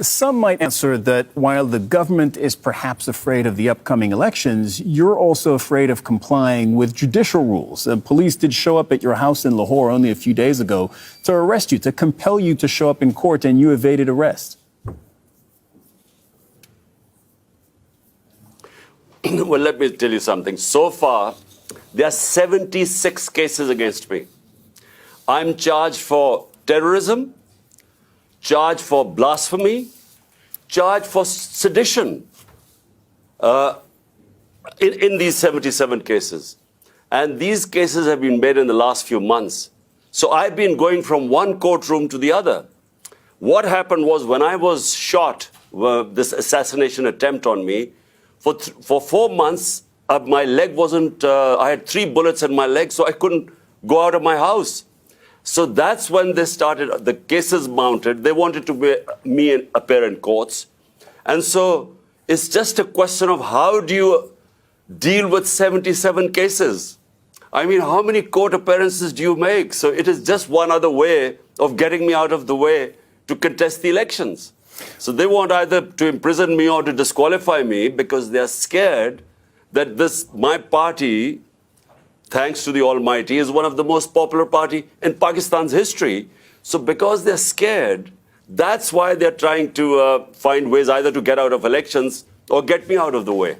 Some might answer that while the government is perhaps afraid of the upcoming elections, you're also afraid of complying with judicial rules. Police did show up at your house in Lahore only a few days ago to arrest you, to compel you to show up in court, and you evaded arrest. Well, let me tell you something. So far, there are 76 cases against me. I'm charged for terrorism, charged for blasphemy, charged for sedition in these 77 cases. And these cases have been made in the last few months. So I've been going from one courtroom to the other. What happened was when I was shot, this assassination attempt on me, for 4 months, my leg wasn't, I had 3 bullets in my leg, so I couldn't go out of my house. So that's when they started, the cases mounted. They wanted to me appear in courts. And so it's just a question of how do you deal with 77 cases? I mean, how many court appearances do you make? So it is just one other way of getting me out of the way to contest the elections. So they want either to imprison me or to disqualify me because they're scared that my party, thanks to the Almighty, is one of the most popular party in Pakistan's history. So because they're scared, that's why they're trying to find ways either to get out of elections or get me out of the way.